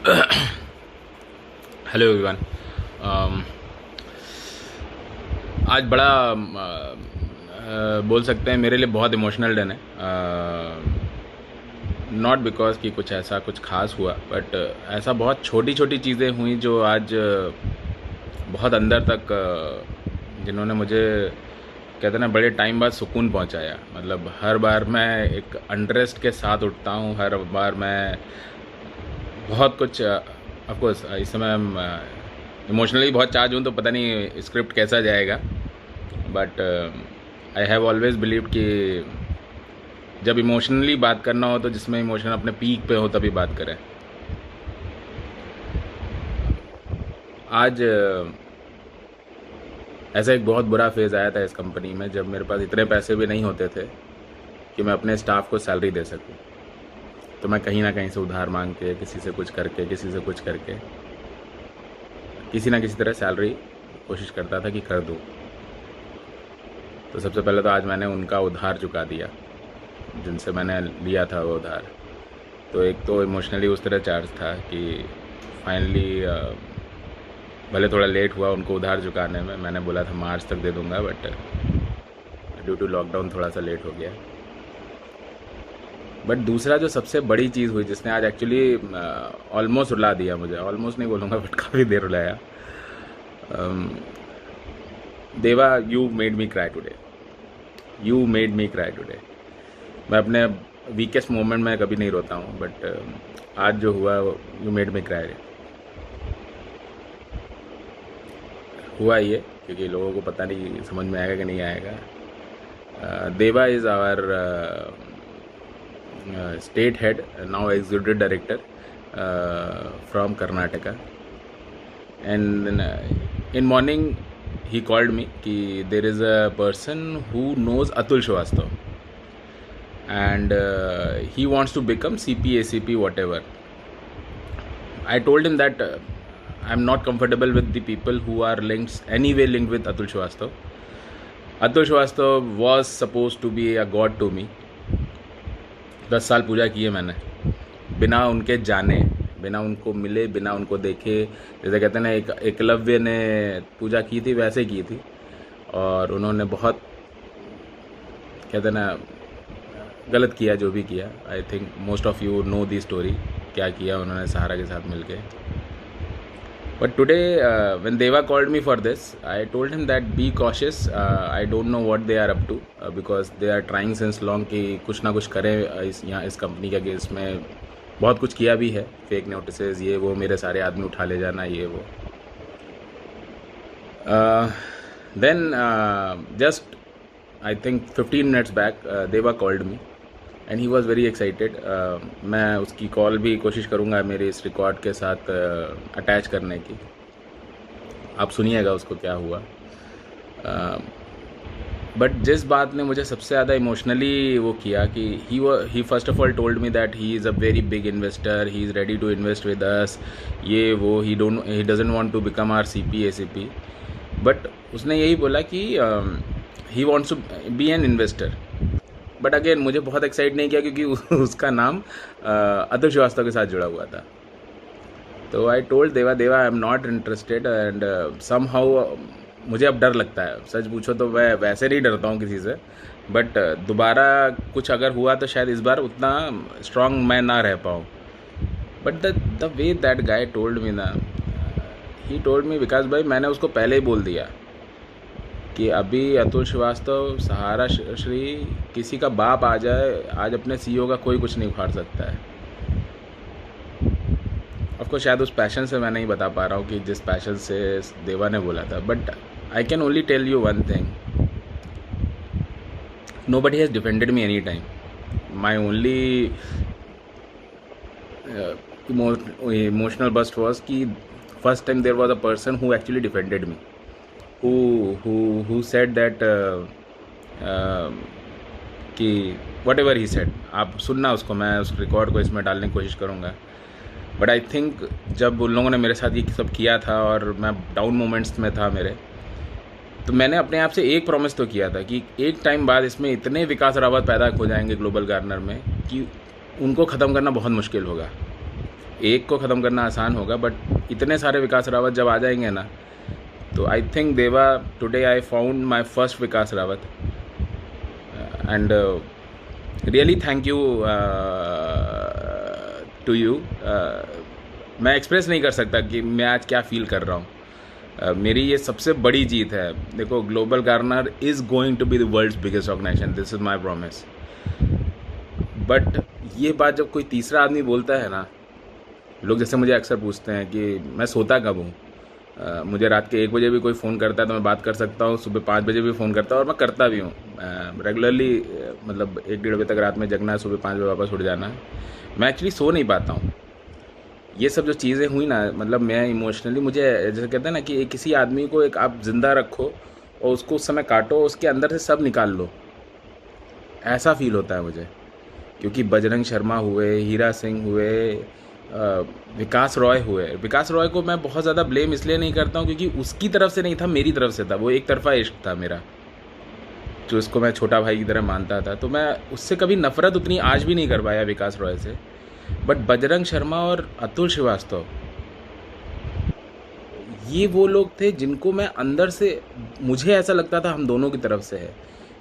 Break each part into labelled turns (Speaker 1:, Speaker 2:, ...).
Speaker 1: Hello everyone. आज बड़ा बोल सकते हैं मेरे लिए बहुत इमोशनल डे है। नॉट बिकॉज कि कुछ ऐसा कुछ खास हुआ, बट ऐसा बहुत छोटी छोटी चीज़ें हुई जो आज बहुत अंदर तक जिन्होंने मुझे कहते ना बड़े टाइम बाद सुकून पहुंचाया। मतलब हर बार मैं एक अनरेस्ट के साथ उठता हूँ, हर बार मैं बहुत कुछ ऑफकोर्स इस समय इमोशनली बहुत चार्ज हूँ, तो पता नहीं स्क्रिप्ट कैसा जाएगा, but I have always believed कि जब इमोशनली बात करना हो तो जिसमें इमोशन अपने पीक पे हो तभी बात करें। आज ऐसा एक बहुत बुरा फेज़ आया था इस कंपनी में जब मेरे पास इतने पैसे भी नहीं होते थे कि मैं अपने स्टाफ को सैलरी दे सकूं। तो मैं कहीं ना कहीं से उधार मांग के, किसी से कुछ करके, किसी से कुछ करके, किसी ना किसी तरह सैलरी कोशिश करता था कि कर दूं। तो सबसे पहले तो आज मैंने उनका उधार चुका दिया जिनसे मैंने लिया था वो उधार। तो एक तो इमोशनली उस तरह चार्ज था कि फाइनली भले थोड़ा लेट हुआ उनको उधार चुकाने में। मैंने बोला था मार्च तक दे दूंगा, बट ड्यू टू लॉकडाउन थोड़ा सा लेट हो गया। बट दूसरा जो सबसे बड़ी चीज़ हुई जिसने आज एक्चुअली ऑलमोस्ट रुला दिया मुझे, ऑलमोस्ट नहीं बोलूँगा बट काफ़ी देर रुलाया। देवा, you made me cry today, you made me cry today. मैं अपने वीकेस्ट मोमेंट में कभी नहीं रोता हूँ, बट आज जो हुआ यू मेड मी क्राई। हुआ ये क्योंकि लोगों को पता नहीं समझ में आएगा कि नहीं आएगा। Deva is our state head, now executive director from Karnataka, and in morning he called me कि there is a person who knows Atul Shrivastava and he wants to become CP, ACP, whatever. I told him that I'm not comfortable with the people who are linked anyway linked with Atul Shrivastava. Atul Shrivastava was supposed to be a god to me. 10 साल पूजा की है मैंने, बिना उनके जाने, बिना उनको मिले, बिना उनको देखे। जैसे कहते हैं ना, एक एकलव्य ने पूजा की थी वैसे की थी। और उन्होंने बहुत कहते हैं ना गलत किया जो भी किया। I think most of you know the story, क्या किया उन्होंने सहारा के साथ मिलके। But today, when Deva called me for this, I told him that be cautious. I don't know what they are up to because they are trying since long कि कुछ ना कुछ करें इस कंपनी के अगेंस्ट में। बहुत कुछ किया भी है, फेक नोटिसेस, ये वो, मेरे सारे आदमी उठा ले जाना, ये वो। Then just I think 15 minutes back, Deva called me and he was very excited. मैं उसकी कॉल भी कोशिश करूँगा मेरे इस रिकॉर्ड के साथ अटैच करने की। आप सुनिएगा उसको क्या हुआ। बट जिस बात ने मुझे सबसे ज़्यादा इमोशनली वो किया कि he first of all told me that he is a very big investor, he is ready to invest with us, ये वो, he doesn't want to become our CP, ACP। But उसने यही बोला कि he wants to be an investor. But again मुझे बहुत excite नहीं किया क्योंकि उसका नाम अतुल श्रीवास्तव के साथ जुड़ा हुआ था। तो आई टोल्ड देवा I am not interested and somehow मुझे अब डर लगता है। सच पूछो तो मैं वैसे नहीं डरता हूँ किसी से, बट दोबारा कुछ अगर हुआ तो शायद इस बार उतना स्ट्रांग मैं ना रह पाऊँ। But the way that guy told me ना, ही टोल्ड मी विकास भाई, मैंने उसको पहले ही बोल दिया कि अभी अतुल श्रीवास्तव, सहारा श्री, किसी का बाप आ जाए, आज अपने CEO का कोई कुछ नहीं उखाड़ सकता है। ऑफकोर्स शायद उस पैशन से मैं नहीं बता पा रहा हूँ कि जिस पैशन से देवा ने बोला था, but I can only tell you one thing, nobody has defended me any time. My only emotional burst was कि first time there was a person who actually defended me, who said that कि whatever he said, आप सुनना उसको, मैं उस record को इसमें डालने की कोशिश करूँगा। बट आई थिंक जब उन लोगों ने मेरे साथ ये सब किया था और मैं डाउन मोमेंट्स में था मेरे, तो मैंने अपने आप से एक प्रॉमिस तो किया था कि एक टाइम बाद इसमें इतने विकास रावत पैदा हो जाएंगे ग्लोबल गार्नर में कि उनको ख़त्म करना बहुत मुश्किल होगा। एक को ख़त्म करना आसान होगा, बट इतने सारे विकास रावत जब आ जाएंगे ना, तो I think Deva, today I found my first Vikas Rawat, and really thank you to you. मैं एक्सप्रेस नहीं कर सकता कि मैं आज क्या फील कर रहा हूँ। मेरी ये सबसे बड़ी जीत है। देखो, Global Garner is going to be the world's biggest organisation, this is my promise. But ये बात जब कोई तीसरा आदमी बोलता है ना, लोग जैसे मुझे अक्सर पूछते हैं कि मैं सोता कब हूँ। मुझे रात के 1 बजे भी कोई फ़ोन करता है तो मैं बात कर सकता हूँ, सुबह 5 बजे भी फ़ोन करता है, और मैं करता भी हूँ रेगुलरली। मतलब 1-1.5 बजे तक रात में जगना है, सुबह 5 बजे वापस उठ जाना है। मैं एक्चुअली सो नहीं पाता हूँ। ये सब जो चीज़ें हुई ना, मतलब मैं इमोशनली, मुझे जैसे कहते हैं ना कि किसी आदमी को एक आप ज़िंदा रखो और उसको उस समय काटो, उसके अंदर से सब निकाल लो, ऐसा फील होता है मुझे। क्योंकि बजरंग शर्मा हुए, हीरा सिंह हुए, विकास रॉय हुए। विकास रॉय को मैं बहुत ज़्यादा ब्लेम इसलिए नहीं करता हूँ क्योंकि उसकी तरफ से नहीं था, मेरी तरफ से था। वो एक तरफा इश्क था मेरा, जो उसको मैं छोटा भाई की तरह मानता था। तो मैं उससे कभी नफ़रत उतनी आज भी नहीं कर पाया विकास रॉय से। बट बजरंग शर्मा और अतुल श्रीवास्तव, ये वो लोग थे जिनको मैं अंदर से, मुझे ऐसा लगता था हम दोनों की तरफ से है।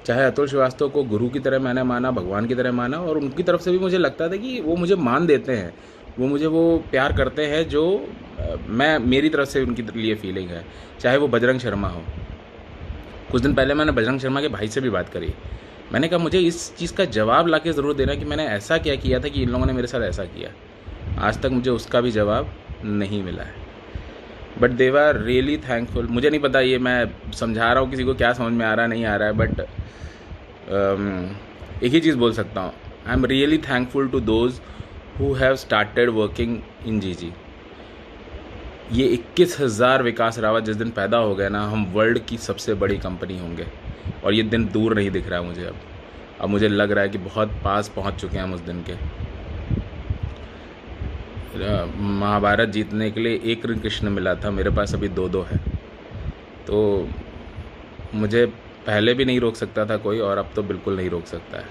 Speaker 1: चाहे अतुल श्रीवास्तव को गुरु की तरह मैंने माना, भगवान की तरह माना, और उनकी तरफ से भी मुझे लगता था कि वो मुझे मान देते हैं, वो मुझे वो प्यार करते हैं जो मैं, मेरी तरफ से उनके लिए फीलिंग है। चाहे वो बजरंग शर्मा हो। कुछ दिन पहले मैंने बजरंग शर्मा के भाई से भी बात करी। मैंने कहा मुझे इस चीज़ का जवाब ला के ज़रूर देना कि मैंने ऐसा क्या किया था कि इन लोगों ने मेरे साथ ऐसा किया। आज तक मुझे उसका भी जवाब नहीं मिला है। But they are really thankful. मुझे नहीं पता ये मैं समझा रहा हूँ किसी को क्या समझ में आ रहा है नहीं आ रहा है, बट एक ही चीज़ बोल सकता हूँ, I am really thankful to those who have started working in GG. ये 21,000 विकास रावत जिस दिन पैदा हो गए ना, हम वर्ल्ड की सबसे बड़ी कंपनी होंगे। और ये दिन दूर नहीं दिख रहा है मुझे। अब मुझे लग रहा है कि बहुत पास पहुंच चुके हैं हम उस दिन के। महाभारत जीतने के लिए 1 कृष्ण मिला था, मेरे पास अभी 2-2 है। तो मुझे पहले भी नहीं रोक सकता था कोई, और अब तो बिल्कुल नहीं रोक सकता है।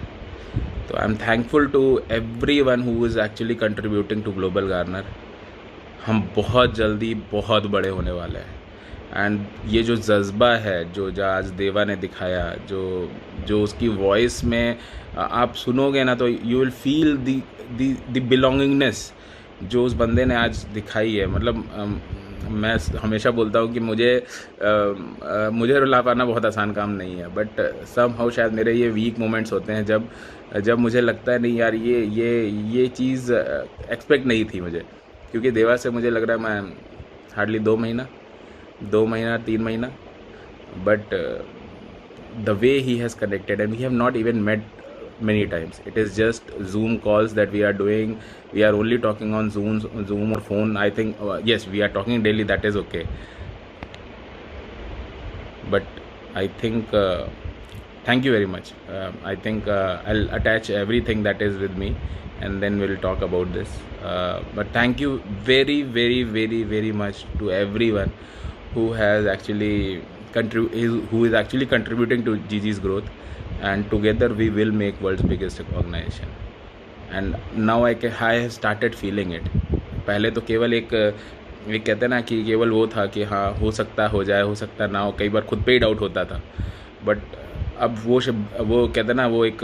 Speaker 1: तो I am thankful to every one who is actually contributing to Global Garner. हम बहुत जल्दी बहुत बड़े होने वाले हैं। एंड ये जो जज्बा है जो आज देवा ने दिखाया, जो उसकी वॉइस में आप सुनोगे ना, तो you will feel the belongingness जो उस बंदे ने आज दिखाई है। मतलब मैं हमेशा बोलता हूँ कि मुझे रुला पाना बहुत आसान काम नहीं है, बट समहाउ शायद मेरे ये वीक मोमेंट्स होते हैं जब मुझे लगता है नहीं यार, ये चीज़ एक्सपेक्ट नहीं थी मुझे। क्योंकि देवा से मुझे लग रहा है मैं हार्डली 2 महीना 3 महीना, but the way he has connected, and we have not even met many times. It is just Zoom calls that we are doing. We are only talking on Zoom or phone. I think yes, we are talking daily, that is okay, but I think thank you very much. I think I'll attach everything that is with me and then we'll talk about this, but thank you very very very very much to everyone who has actually who is actually contributing to GG's growth, and together we will make world's biggest organization. And now I have started feeling it. पहले तो केवल एक कहते हैं ना कि केवल वो था कि हाँ हो सकता हो जाए, हो सकता ना हो, कई बार खुद पे ही डाउट होता था। बट अब वो कहते हैं ना, वो एक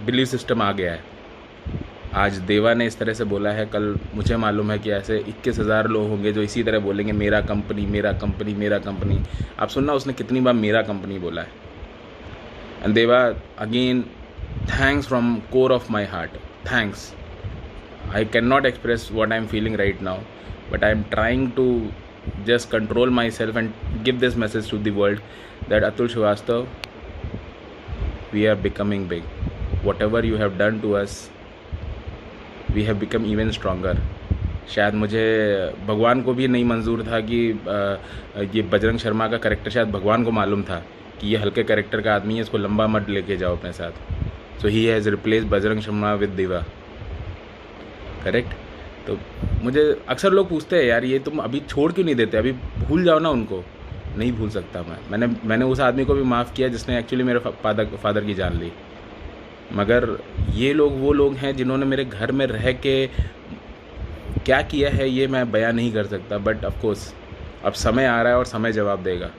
Speaker 1: बिलीव सिस्टम आ गया है। आज देवा ने इस तरह से बोला है, कल मुझे मालूम है कि ऐसे 21,000 लोग होंगे जो इसी तरह बोलेंगे मेरा कंपनी मेरा कंपनी मेरा कंपनी। आप सुनना उसने कितनी बार मेरा कंपनी बोला है। And Deva, again thanks from core of my heart, thanks. I cannot express what I am feeling right now, but I am trying to just control myself and give this message to the world that Atul Srivastava, we are becoming big. Whatever you have done to us, we have become even stronger. शायद मुझे भगवान को भी नहीं मंजूर था कि ये बजरंग शर्मा का कैरेक्टर, शायद भगवान को मालूम था कि ये हल्के कैरेक्टर का आदमी है, इसको लंबा मत लेके जाओ अपने साथ। So he has replace Bajrang Sharma with Deva, correct. तो मुझे अक्सर लोग पूछते हैं यार ये तुम अभी छोड़ क्यों नहीं देते, अभी भूल जाओ ना उनको। नहीं भूल सकता मैंने उस आदमी को भी माफ़ किया जिसने एक्चुअली मेरे फादर की जान ली, मगर ये लोग वो लोग हैं जिन्होंने मेरे घर में रह के क्या किया है ये मैं बयान नहीं कर सकता, बट ऑफ कोर्स अब समय आ रहा है और समय जवाब देगा।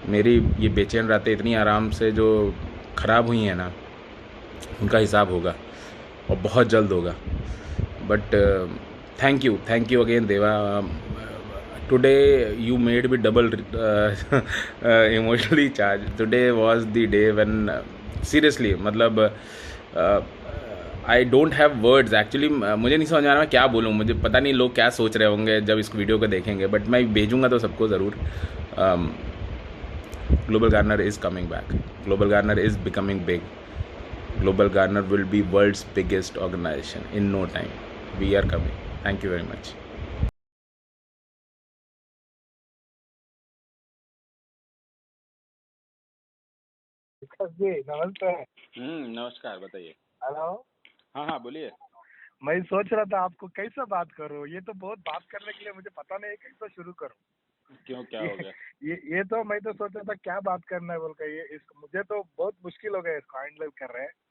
Speaker 1: मेरी ये बेचैन रातें इतनी आराम से जो ख़राब हुई हैं ना, उनका हिसाब होगा और बहुत जल्द होगा। बट थैंक यू अगेन देवा। Today you made me double emotionally charged. Today was the day when seriously मतलब I don't have words actually. मुझे नहीं समझ आ रहा मैं क्या बोलूँ, मुझे पता नहीं लोग क्या सोच रहे होंगे जब इस वीडियो को देखेंगे, बट मैं भेजूँगा तो सबको ज़रूर। Global Garner is coming back, global Garner is becoming big, global Garner will be world's biggest organization in no time, we are coming. Thank you very much.
Speaker 2: Vikas ji नमस्ते।
Speaker 1: नमस्कार, बताइए।
Speaker 2: हेलो।
Speaker 1: हाँ हाँ, बोलिए।
Speaker 2: मैं सोच रहा था आपको कैसे बात करूं, ये तो बहुत बात करने के लिए मुझे पता नहीं है कैसे शुरू करूं।
Speaker 1: क्यों, क्या
Speaker 2: ये
Speaker 1: हो गया?
Speaker 2: ये तो मैं तो सोच रहा था क्या बात करना है बोल कर, ये इस मुझे तो बहुत मुश्किल हो गया इसको हैंडल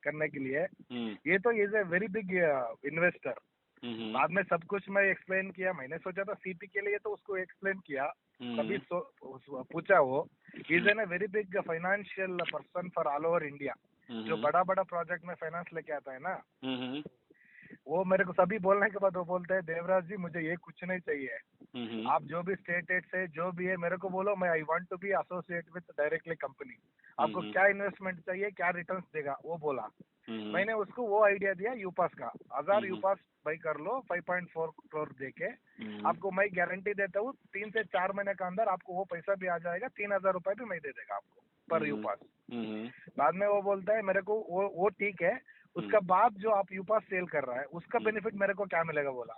Speaker 2: करने के लिए।
Speaker 1: हम्म
Speaker 2: ये तो is a very big investor.
Speaker 1: Hmm
Speaker 2: बाद में सब कुछ मैं एक्सप्लेन किया, मैंने सोचा था सीपी के लिए तो उसको एक्सप्लेन किया। कभी पूछा वो is an a very big financial person for all over India. जो बड़ा बड़ा प्रोजेक्ट में फाइनेंस लेके आता है ना, वो मेरे को सभी बोलने के बाद वो बोलते हैं देवराज जी मुझे ये कुछ नहीं चाहिए, आप जो भी स्टेट एड से जो भी है मेरे को बोलो, मैं I want to be associate with directly company. आपको क्या इन्वेस्टमेंट चाहिए, क्या रिटर्न्स देगा वो बोला। मैंने उसको वो आइडिया दिया यूपास का, 1000 यूपास बाई कर लो 5.4 करोड़ देके, आपको मैं गारंटी देता हूँ 3 से 4 महीने के अंदर आपको वो पैसा भी आ जाएगा, 3000 रुपए भी मैं दे देगा आपको पर यूपास। बाद में वो बोलता है मेरे को वो ठीक है, उसका बाद जो आप यूपास सेल कर रहा है उसका बेनिफिट मेरे को क्या मिलेगा बोला।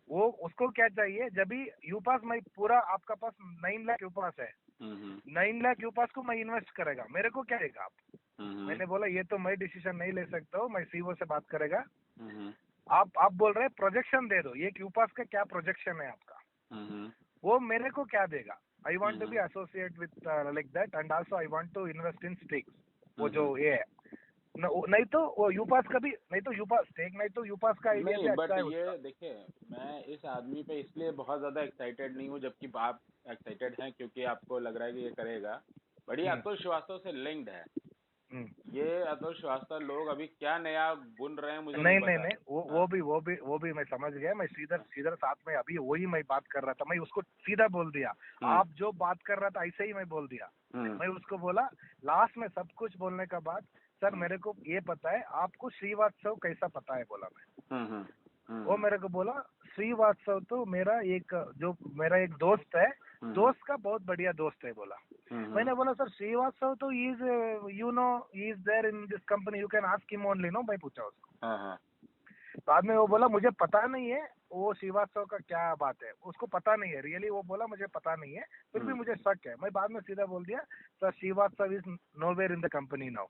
Speaker 2: वो उसको क्या चाहिए, जब भी यूपास मैं पूरा आपका पास 9 लाख यूपास है, 9 लाख यूपास को मैं इन्वेस्ट करेगा, मेरे को क्या देगा आप। मैंने बोला ये तो मैं डिसीजन नहीं ले सकता हूँ, मैं सीईओ से बात करेगा। आप बोल रहे हैं प्रोजेक्शन दे दो, ये यूपास का क्या प्रोजेक्शन है आपका, वो मेरे को क्या देगा। I want to be associate with like that and also I want to invest in stakes. वो जो ये है नहीं तो वो यूपास का भी नहीं, तो यूपास स्टेक नहीं तो यूपास का आइडिया भी
Speaker 1: नहीं, बट
Speaker 2: अच्छा है
Speaker 1: ये
Speaker 2: उसका।
Speaker 1: देखिए, मैं इस आदमी पे इसलिए बहुत ज़्यादा एक्साइटेड नहीं हूँ, जबकि आप एक्साइटेड हैं क्योंकि आपको लग रहा है कि ये करेगा। बड़ी अतुल श्रीवास्तव से लिंक्ड है
Speaker 2: हम्म।
Speaker 1: ये। अतुल श्रीवास्तव लोग अभी क्या नया बुन रहे हैं मुझे नहीं
Speaker 2: नहीं नहीं
Speaker 1: पता।
Speaker 2: नहीं,
Speaker 1: हाँ
Speaker 2: वो भी मैं समझ गया। मैं सीधर सीधर साथ में अभी वही मैं बात कर रहा था, मैं उसको सीधा बोल दिया। आप जो बात कर रहा था ऐसे ही मैं बोल दिया। मैं उसको बोला लास्ट में सब कुछ बोलने का बाद, सर मेरे को ये पता है, आपको श्रीवास्तव कैसा पता है बोला मैं। वो मेरे को बोला श्रीवास्तव तो मेरा एक दोस्त है, दोस्त का बहुत बढ़िया दोस्त है बोला। मैंने बोला सर श्रीवास्तव तो is you know is there in this company, you can ask him only no. मैं पूछा उसको। बाद में वो बोला मुझे पता नहीं है वो श्रीवास्तव का क्या बात है, उसको पता नहीं है रियली। वो बोला मुझे पता नहीं है, फिर भी मुझे शक है। मैं बाद में सीधा बोल दिया sir Srivastava is nowhere in the company now.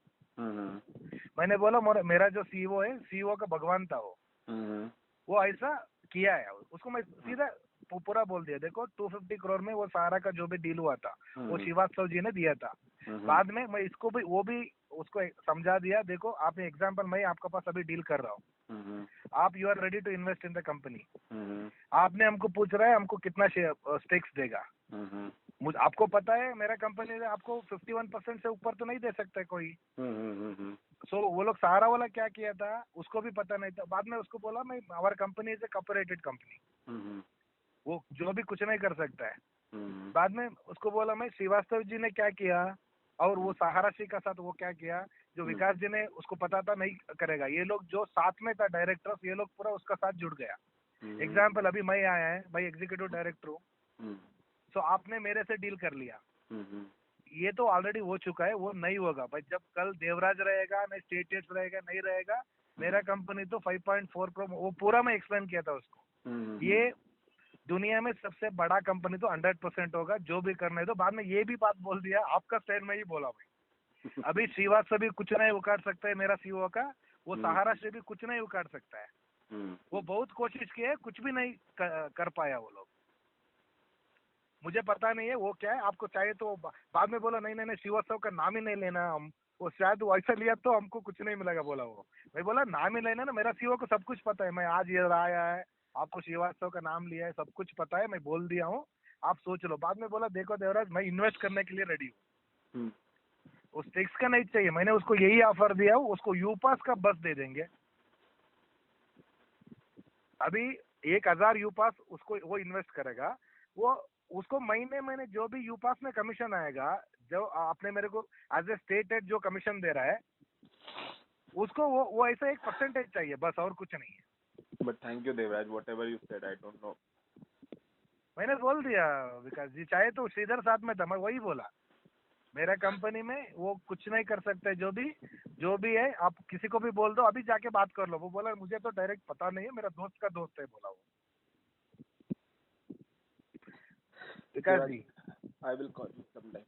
Speaker 2: मैंने बोला मेरा जो सीईओ है, सीईओ का भगवान था वो ऐसा किया है। उसको मैं सीधा पूरा बोल दिया, देखो 250 करोड़ में वो सारा का जो भी डील हुआ था वो श्रीवास्तव जी ने दिया था। बाद में मैं इसको भी वो भी उसको समझा दिया, देखो आप एग्जांपल मैं आपके पास अभी डील कर रहा हूँ, आप you are ready to invest in the company, आपने हमको पूछ रहा है हमको कितना स्टेक्स देगा। मुझे आपको पता है मेरा कंपनी आपको 51% से ऊपर तो नहीं दे सकता कोई। सो वो लोग सारा वाला क्या किया था उसको भी पता नहीं था। बाद में उसको बोला मैं हमारा कंपनी इज ए कॉर्पोरेटेड कंपनी, वो जो भी कुछ नहीं कर सकता है। बाद में उसको बोला मैं श्रीवास्तव जी ने क्या किया और वो सहारा सी का साथ वो क्या किया, जो विकास जी ने उसको पता था नहीं करेगा, ये लोग जो साथ में था डायरेक्टर ये लोग पूरा उसका साथ जुड़ गया। एग्जाम्पल अभी मैं आया है, मैं एग्जीक्यूटिव डायरेक्टर हूँ, सो आपने मेरे से डील कर लिया, ये तो ऑलरेडी हो चुका है, वो नहीं होगा भाई। जब कल देवराज रहेगा नहीं स्टेट रहेगा नहीं रहेगा, मेरा कंपनी तो 5.4 करोड़, वो पूरा मैं एक्सप्लेन किया था उसको। ये दुनिया में सबसे बड़ा कंपनी तो 100% होगा, जो भी करने दो। बाद में ये भी बात बोल दिया आपका स्टाइल में ही बोला भाई। अभी श्रीवास्तव भी कुछ नहीं उखाड़ सकता है मेरा सीईओ का, वो सहारा से भी कुछ नहीं उखाड़ सकता है। वो बहुत कोशिश की है, कुछ भी नहीं कर पाया वो लोग। मुझे पता नहीं है वो क्या है, आपको चाहिए तो बाद में बोला नहीं नहीं नहीं श्रीवास्तव का नाम ही नहीं लेना हम, वो शायद वैसा लिया तो हमको कुछ नहीं मिलेगा बोला वो। मैं बोला नाम ही लेना ना, मेरा सीईओ को सब कुछ पता है, मैं आज ये आया है आपको श्रीवास्तव का नाम लिया है, सब कुछ पता है, मैं बोल दिया हूँ, आप सोच लो। बाद में बोला देखो देवराज, मैं इन्वेस्ट करने के लिए रेडी हूँ, उस टैक्स का नहीं चाहिए। मैंने उसको यही ऑफर दिया हूँ, उसको यूपास का बस दे देंगे। अभी 1000 यूपास उसको वो इन्वेस्ट करेगा, वो उसको महीने महीने जो भी यूपास में कमीशन आएगा, जो आपने मेरे को एज ए स्टेट हेड जो कमीशन दे रहा है, उसको वो ऐसा एक परसेंटेज चाहिए बस, और कुछ नहीं है।
Speaker 3: But thank you Devraj, whatever you said, I don't know.
Speaker 2: मैंने बोल दिया विकास जी, चाहे तो श्रीधर साथ में था, मैं वही बोला, मेरा कंपनी में वो कुछ नहीं कर सकते, जो भी है आप किसी को भी बोल दो, अभी जाके बात कर लो। वो बोला मुझे तो डायरेक्ट पता नहीं है, मेरा दोस्त का दोस्त है, बोला वो Vikas ji.
Speaker 3: I will call you sometime.